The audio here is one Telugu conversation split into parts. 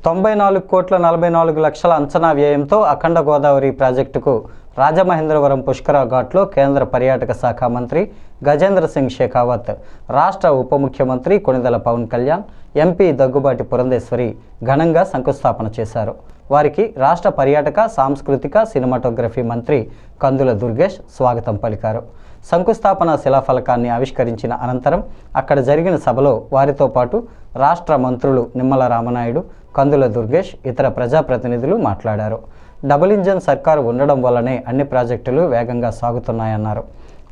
94,44,00,000 అంచనా వ్యయంతో అఖండ గోదావరి ప్రాజెక్టుకు రాజమహేంద్రవరం పుష్కర ఘాట్లో కేంద్ర పర్యాటక శాఖ మంత్రి గజేంద్ర సింగ్ షెకావత్, రాష్ట్ర ఉప ముఖ్యమంత్రి కొణిదెల పవన్ కళ్యాణ్, ఎంపీ దగ్గుబాటి పురంధేశ్వరి ఘనంగా శంకుస్థాపన చేశారు. వారికి రాష్ట్ర పర్యాటక, సాంస్కృతిక, సినిమాటోగ్రఫీ మంత్రి కందుల దుర్గేష్ స్వాగతం పలికారు. శంకుస్థాపన శిలాఫలకాన్ని ఆవిష్కరించిన అనంతరం అక్కడ జరిగిన సభలో వారితో పాటు రాష్ట్ర మంత్రులు నిమ్మల రామనాయుడు, కందుల దుర్గేష్, ఇతర ప్రజాప్రతినిధులు మాట్లాడారు. డబుల్ ఇంజన్ సర్కారు ఉండడం వల్లనే అన్ని ప్రాజెక్టులు వేగంగా సాగుతున్నాయన్నారు.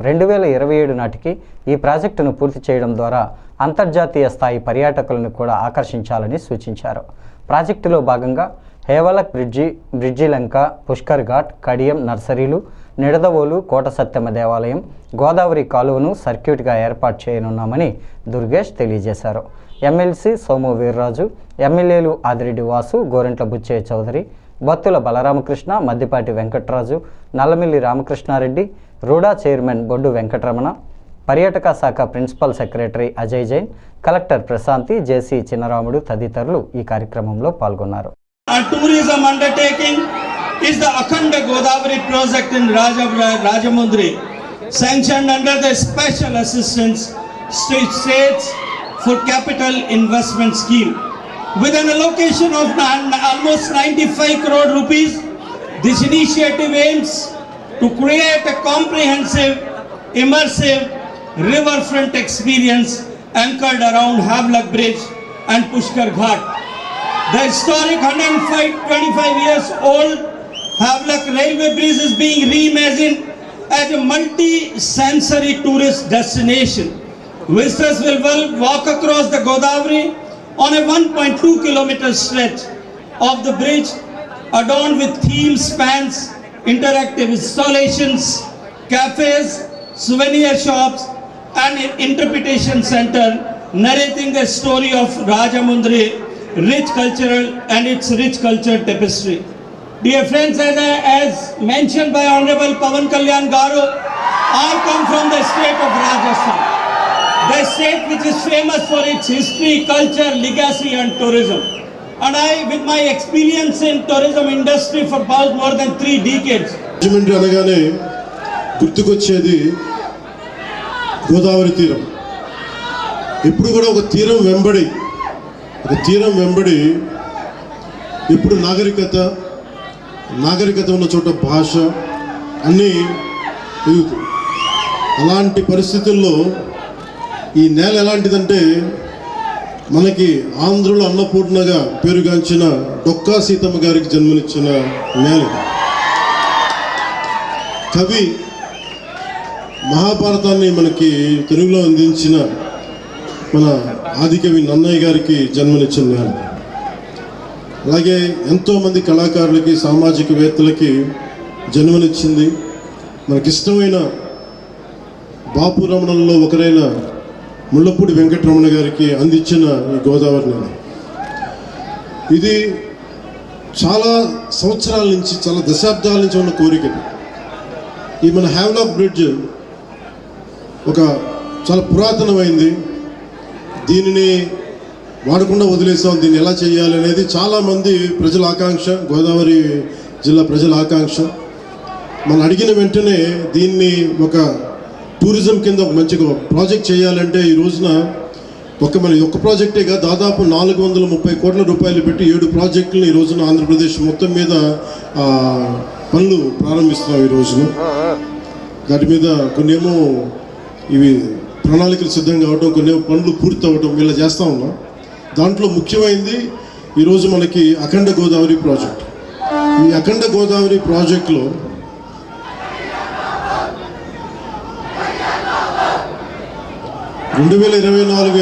2027 నాటికి ఈ ప్రాజెక్టును పూర్తి చేయడం ద్వారా అంతర్జాతీయ స్థాయి పర్యాటకులను కూడా ఆకర్షించాలని సూచించారు. ప్రాజెక్టులో భాగంగా హేవలక్ బ్రిడ్జి లంక, పుష్కర్ ఘాట్, కడియం నర్సరీలు, నిడదవోలు, కోట సత్యమ్మ దేవాలయం, గోదావరి కాలువను సర్క్యూట్గా ఏర్పాటు చేయనున్నామని దుర్గేష్ తెలియజేశారు. ఎమ్మెల్సీ సోము వీర్రాజు, ఎమ్మెల్యేలు ఆదిరెడ్డి వాసు, గోరెంట్ల బుచ్చయ్య చౌదరి, బత్తుల బలరామకృష్ణ, మద్దిపాటి వెంకట్రాజు, నల్లమిల్లి రామకృష్ణారెడ్డి, రూడా చైర్మన్ బొడ్డు వెంకటరమణ, పర్యాటక శాఖ principal secretary Ajay Jain, collector Prashanthi, JC Chinnaramudu తదితరులు ఈ కార్యక్రమంలో పాల్గొన్నారు. Tourism undertaking is the Akhanda Godavari project in Rajamundry, sanctioned under the Special Assistance States for Capital Investment Scheme. With an allocation of almost 95 crore rupees, this initiative aims to create a comprehensive, immersive riverfront experience anchored around Havelock Bridge and Pushkar Ghat. The historic 125 years old Havelock Railway Bridge is being reimagined as a multi-sensory tourist destination. Visitors will walk across the Godavari on a 1.2 kilometer stretch of the bridge adorned with theme spans, interactive installations, cafes, souvenir shops and an interpretation center narrating the story of Rajamundry rich cultural and its rich culture tapestry. Dear friends, as mentioned by Honorable Pawan Kalyan Garu, I come from the state of Rajasthan, the state which is famous for its history, culture, legacy and tourism. And I, with my experience in tourism industry for about more than 3 decades. Rajahmundry అనగానే గుర్తుకొచ్చేది గోదావరి తీరం. ఇప్పుడు కూడా ఒక తీరం వెంబడి ఇప్పుడు నాగరికత ఉన్న చోట భాష అన్నీ ఎదుగుతాయి. అలాంటి పరిస్థితుల్లో ఈ నేల ఎలాంటిదంటే మనకి ఆంధ్రుల అన్నపూర్ణగా పేరుగాంచిన డొక్కా సీతమ్మ గారికి జన్మనిచ్చిన నేల. కవి మహాభారతాన్ని మనకి తెలుగులో అందించిన మన ఆదికవి నన్నయ్య గారికి జన్మనిచ్చిన నేల. అలాగే ఎంతోమంది కళాకారులకి, సామాజికవేత్తలకి జన్మనిచ్చింది. మనకిష్టమైన బాపు రమణంలో ఒకరైన ముళ్ళపూడి వెంకటరమణ గారికి అందించిన ఈ గోదావరి నేల. ఇది చాలా సంవత్సరాల నుంచి, చాలా దశాబ్దాల నుంచి ఉన్న కోరిక. ఈ మన హ్యావ్లాక్ బ్రిడ్జ్ ఒక చాలా పురాతనమైంది. దీనిని వాడకుండా వదిలేసాం. దీన్ని ఎలా చేయాలి అనేది చాలామంది ప్రజల ఆకాంక్ష, గోదావరి జిల్లా ప్రజల ఆకాంక్ష. మనం అడిగిన వెంటనే దీన్ని ఒక టూరిజం కింద ఒక మంచిగా ప్రాజెక్ట్ చేయాలంటే ఈ రోజున మన ఒక్క ప్రాజెక్టేగా దాదాపు 430 కోట్ల రూపాయలు పెట్టి 7 ప్రాజెక్టులను ఈ రోజున ఆంధ్రప్రదేశ్ మొత్తం మీద పనులు ప్రారంభిస్తున్నాం. ఈ రోజున దాటి మీద కొన్నేమో ఇవి ప్రణాళికలు సిద్ధంగా అవడం, కొన్ని పనులు పూర్తి అవ్వడం, ఇలా చేస్తూ ఉన్నాం. దాంట్లో ముఖ్యమైనది ఈరోజు మనకి అఖండ గోదావరి ప్రాజెక్ట్. ఈ అఖండ గోదావరి ప్రాజెక్టులో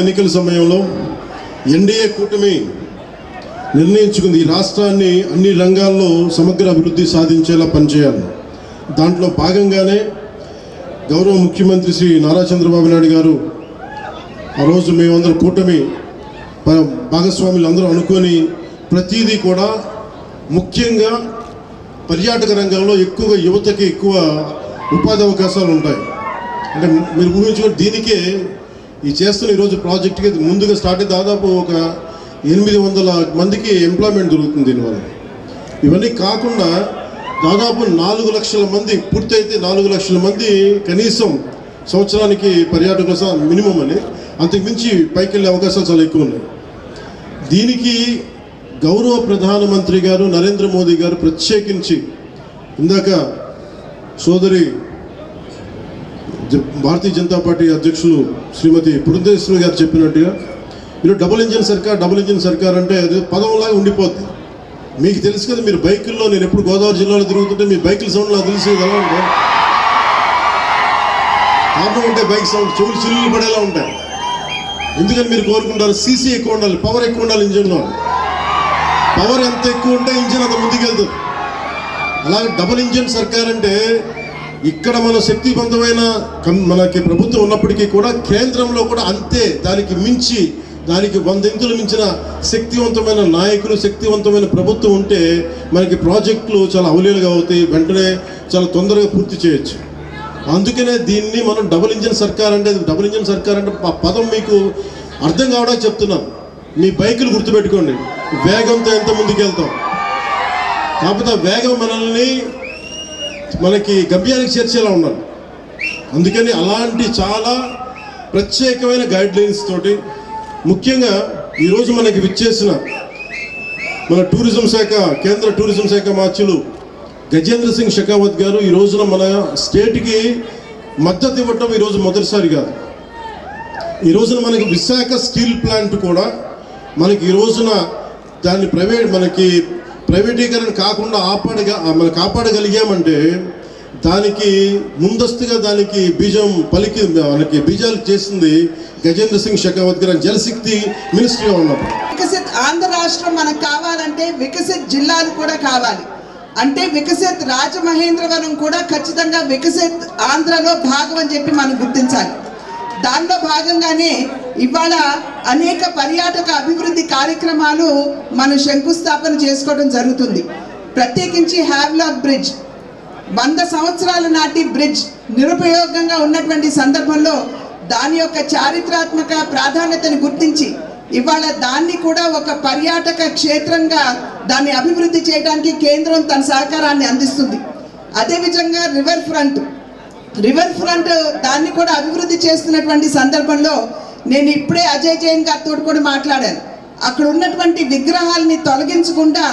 ఎన్నికల సమయంలో ఎన్డీఏ కూటమి నిర్ణయించుకుంది ఈ రాష్ట్రాన్ని అన్ని రంగాల్లో సమగ్ర అభివృద్ధి సాధించేలా పనిచేయాలి. దాంట్లో భాగంగానే గౌరవ ముఖ్యమంత్రి శ్రీ నారా చంద్రబాబు నాయుడు గారు ఆ రోజు మేమందరం కూటమి భాగస్వాములు అందరూ అనుకొని ప్రతిదీ కూడా ముఖ్యంగా పర్యాటక రంగంలో ఎక్కువగా యువతకి ఎక్కువ ఉపాధి అవకాశాలు ఉంటాయి. అంటే మీరు ఊహించుకొని దీనికే ఈ చేస్తున్న ఈరోజు ప్రాజెక్ట్కి ముందుగా స్టార్ట్ దాదాపు ఒక 800 మందికి ఎంప్లాయ్మెంట్ దొరుకుతుంది దీనివల్ల. ఇవన్నీ కాకుండా దాదాపు 4 లక్షల మంది, పూర్తయితే 4 లక్షల మంది కనీసం సంవత్సరానికి పర్యాటకుల మినిమం అని, అంతకుమించి పైకి వెళ్ళే అవకాశాలు చాలా ఎక్కువ ఉన్నాయి. దీనికి గౌరవ ప్రధానమంత్రి గారు నరేంద్ర మోదీ గారు ప్రత్యేకించి ఇందాక సోదరి భారతీయ జనతా పార్టీ అధ్యక్షులు శ్రీమతి పురంధేశ్వరి గారు చెప్పినట్టుగా మీరు డబుల్ ఇంజిన్ సర్కార్ అంటే అది పదంలాగా ఉండిపోద్ది. మీకు తెలుసు కదా, మీరు బైకుల్లో, నేను ఎప్పుడు గోదావరి జిల్లాలో తిరుగుతుంటే మీ బైకుల సౌండ్ నాకు తెలిసి ఎలా ఉంటాయి, కారణం ఉంటాయి, బైక్ సౌండ్ చెవులు చిల్లులు పడేలా ఉంటాయి. ఎందుకని మీరు కోరుకుంటారు? సీసీ ఎక్కువ ఉండాలి, పవర్ ఎక్కువ ఉండాలి ఇంజిన్లో. పవర్ ఎంత ఎక్కువ ఉంటే ఇంజిన్ అంత ముందుకెళ్తుంది. అలాగే డబుల్ ఇంజిన్ సర్కార్ అంటే ఇక్కడ మన శక్తివంతమైన మనకి ప్రభుత్వం ఉన్నప్పటికీ కూడా కేంద్రంలో కూడా అంతే, దానికి 100 ఇంతులు మించిన శక్తివంతమైన నాయకులు, శక్తివంతమైన ప్రభుత్వం ఉంటే మనకి ప్రాజెక్టులు చాలా అవలీలుగా అవుతాయి, వెంటనే చాలా తొందరగా పూర్తి చేయొచ్చు. అందుకనే దీన్ని మనం డబుల్ ఇంజిన్ సర్కార్ అంటే ఆ పదం మీకు అర్థం కావడానికి చెప్తున్నాం. మీ బైకులు గుర్తుపెట్టుకోండి, వేగంతో ఎంత ముందుకెళ్తాం, కాకపోతే వేగం మనకి గమ్యానికి చేర్చేలా ఉండాలి. అందుకని అలాంటి చాలా ప్రత్యేకమైన గైడ్లైన్స్ తోటి, ముఖ్యంగా ఈరోజు మనకి విచ్చేసిన మన కేంద్ర టూరిజం శాఖ మార్చులు గజేంద్ర సింగ్ షెకావత్ గారు ఈ రోజున మన స్టేట్కి మద్దతు ఇవ్వటం ఈరోజు మొదటిసారి కాదు. ఈ రోజున మనకి విశాఖ స్టీల్ ప్లాంట్ కూడా మనకి ఈ రోజున దాన్ని ప్రైవేటీకరణ కాకుండా కాపాడగలిగామంటే దానికి ముందస్తుగా దానికి బీజాలు చేసింది గజేంద్ర సింగ్ షెకావత్ గారు జలశక్తి మినిస్ట్రీగా ఉన్నప్పుడు. వికసిత్ ఆంధ్ర రాష్ట్రం మనకు కావాలంటే వికసిత్ జిల్లాలు కూడా కావాలి. అంటే వికసిత్ రాజమహేంద్రవరం కూడా ఖచ్చితంగా వికసిత్ ఆంధ్రలో భాగం అని చెప్పి మనం గుర్తించాలి. దానిలో భాగంగానే ఇవాళ అనేక పర్యాటక అభివృద్ధి కార్యక్రమాలు మనం శంకుస్థాపన చేసుకోవడం జరుగుతుంది. ప్రత్యేకించి హ్యావ్లాక్ బ్రిడ్జ్, 100 సంవత్సరాల నాటి బ్రిడ్జ్ నిరుపయోగంగా ఉన్నటువంటి సందర్భంలో దాని యొక్క చారిత్రాత్మక ప్రాధాన్యతను గుర్తించి ఇవాళ దాన్ని కూడా ఒక పర్యాటక క్షేత్రంగా దాన్ని అభివృద్ధి చేయడానికి కేంద్రం తన సహకారాన్ని అందిస్తుంది. అదేవిధంగా రివర్ ఫ్రంట్ దాన్ని కూడా అభివృద్ధి చేస్తున్నటువంటి సందర్భంలో నేను ఇప్పుడే అజయ్ జైన్ గారితో కూడా మాట్లాడాను. అక్కడ ఉన్నటువంటి విగ్రహాలని తొలగించకుండా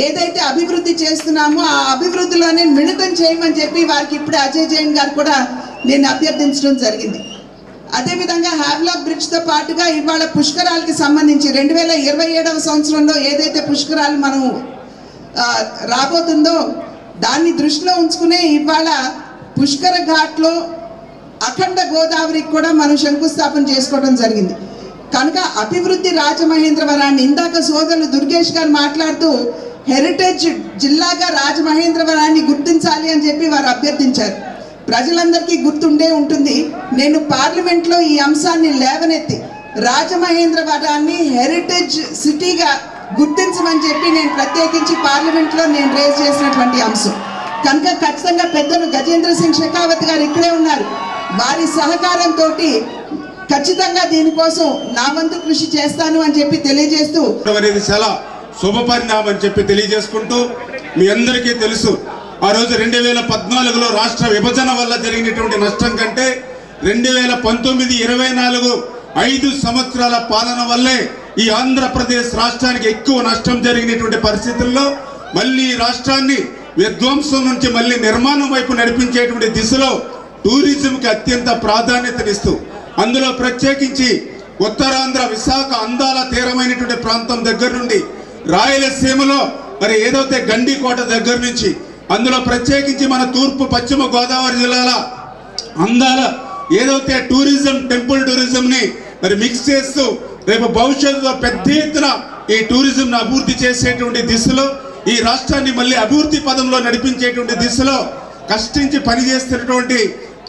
ఏదైతే అభివృద్ధి చేస్తున్నామో ఆ అభివృద్ధిలోనే మిళితం చేయమని చెప్పి వారికి ఇప్పుడే అజయ్ జైన్ గారు కూడా నేను అభ్యర్థించడం జరిగింది. అదేవిధంగా హ్యావ్లాక్ బ్రిడ్జ్తో పాటుగా ఇవాళ పుష్కరాలకి సంబంధించి 2027వ సంవత్సరంలో ఏదైతే పుష్కరాలు మనం రాబోతుందో దాన్ని దృష్టిలో ఉంచుకునే ఇవాళ పుష్కర ఘాట్లో అఖండ గోదావరికి కూడా మనం శంకుస్థాపన చేసుకోవడం జరిగింది. కనుక అభివృద్ధి రాజమహేంద్రవరాన్ని ఇందాక సోదరులు దుర్గేష్ గారు మాట్లాడుతూ హెరిటేజ్ జిల్లాగా రాజమహేంద్రవరాన్ని గుర్తించాలి అని చెప్పి వారు అభ్యర్థించారు. ప్రజలందరికీ గుర్తుండే ఉంటుంది, నేను పార్లమెంట్లో ఈ అంశాన్ని లేవనెత్తి రాజమహేంద్రవరాన్ని హెరిటేజ్ సిటీగా గుర్తించమని చెప్పి నేను ప్రత్యేకించి పార్లమెంట్లో నేను రేజ్ చేసినటువంటి అంశం. కనుక ఖచ్చితంగా పెద్దలు గజేంద్ర సింగ్ షెకావత్ గారు ఇక్కడే ఉన్నారు, వారి సహకారంతో ఖచ్చితంగా దీనికోసం నా వంతు కృషి చేస్తాను అని చెప్పి తెలియజేస్తూ అనేది చాలా శుభపరిణామం అని చెప్పి తెలియజేసుకుంటూ, మీ అందరికీ తెలుసు ఆ రోజు 2014లో రాష్ట్ర విభజన వల్ల జరిగినటువంటి నష్టం కంటే 2019-24 5 సంవత్సరాల పాలన వల్లే ఈ ఆంధ్రప్రదేశ్ రాష్ట్రానికి ఎక్కువ నష్టం జరిగినటువంటి పరిస్థితుల్లో మళ్ళీ రాష్ట్రాన్ని విధ్వంసం నుంచి మళ్ళీ నిర్మాణం వైపు నడిపించేటువంటి దిశలో టూరిజంకి అత్యంత ప్రాధాన్యతనిస్తూ, అందులో ప్రత్యేకించి ఉత్తరాంధ్ర విశాఖ అందాల తీరమైనటువంటి ప్రాంతం దగ్గర నుండి రాయలసీమలో మరి ఏదైతే గండికోట దగ్గర నుంచి, అందులో ప్రత్యేకించి మన తూర్పు పశ్చిమ గోదావరి జిల్లాల అందాల ఏదైతే టూరిజం, టెంపుల్ టూరిజంని మరి మిక్స్ చేస్తూ రేపు భవిష్యత్తులో పెద్ద ఎత్తున ఈ టూరిజంను అభివృద్ధి చేసేటువంటి దిశలో, ఈ రాష్ట్రాన్ని మళ్ళీ అభివృద్ధి పదంలో నడిపించేటువంటి దిశలో కష్టించి పనిచేస్తున్నటువంటి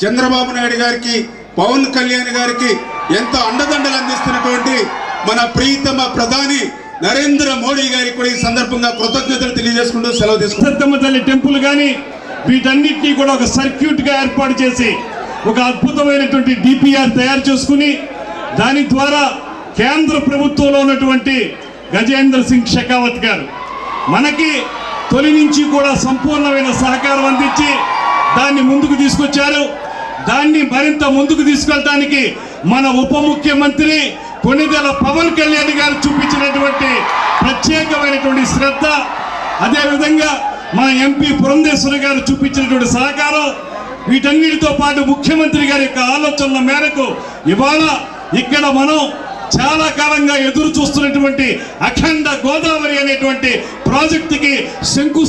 చంద్రబాబు నాయుడు గారికి, పవన్ కళ్యాణ్ గారికి ఎంతో అండదండలు అందిస్తున్నటువంటి మన ప్రియతమ ప్రధాని నరేంద్ర మోడీ గారికి కూడా ఈ సందర్భంగా కృతజ్ఞతలు తెలియజేసుకుంటూ సెలవు తీసుకుంటాం. సత్తమ్మ తల్లి టెంపుల్ కానీ వీటన్నిటినీ కూడా ఒక సర్క్యూట్గా ఏర్పాటు చేసి ఒక అద్భుతమైనటువంటి డిపిఆర్ తయారు చేసుకుని దాని ద్వారా కేంద్ర ప్రభుత్వంలో ఉన్నటువంటి గజేంద్ర సింగ్ షెకావత్ గారు మనకి తొలి నుంచి కూడా సంపూర్ణమైన సహకారం అందించి దాన్ని ముందుకు తీసుకొచ్చారు. దాన్ని మరింత ముందుకు తీసుకెళ్ళడానికి మన ఉప ముఖ్యమంత్రి కొణిదెల పవన్ కళ్యాణ్ గారు చూపించినటువంటి ప్రత్యేకమైనటువంటి శ్రద్ధ, అదేవిధంగా మన ఎంపీ పురంధేశ్వరి గారు చూపించినటువంటి సహకారం, వీటన్నిటితో పాటు ముఖ్యమంత్రి గారి యొక్క ఆలోచనల మేరకు ఇవాళ ఇక్కడ మనం చాలా కాలంగా ఎదురు చూస్తున్నటువంటి అఖండ గోదావరి అనేటువంటి ప్రాజెక్టుకి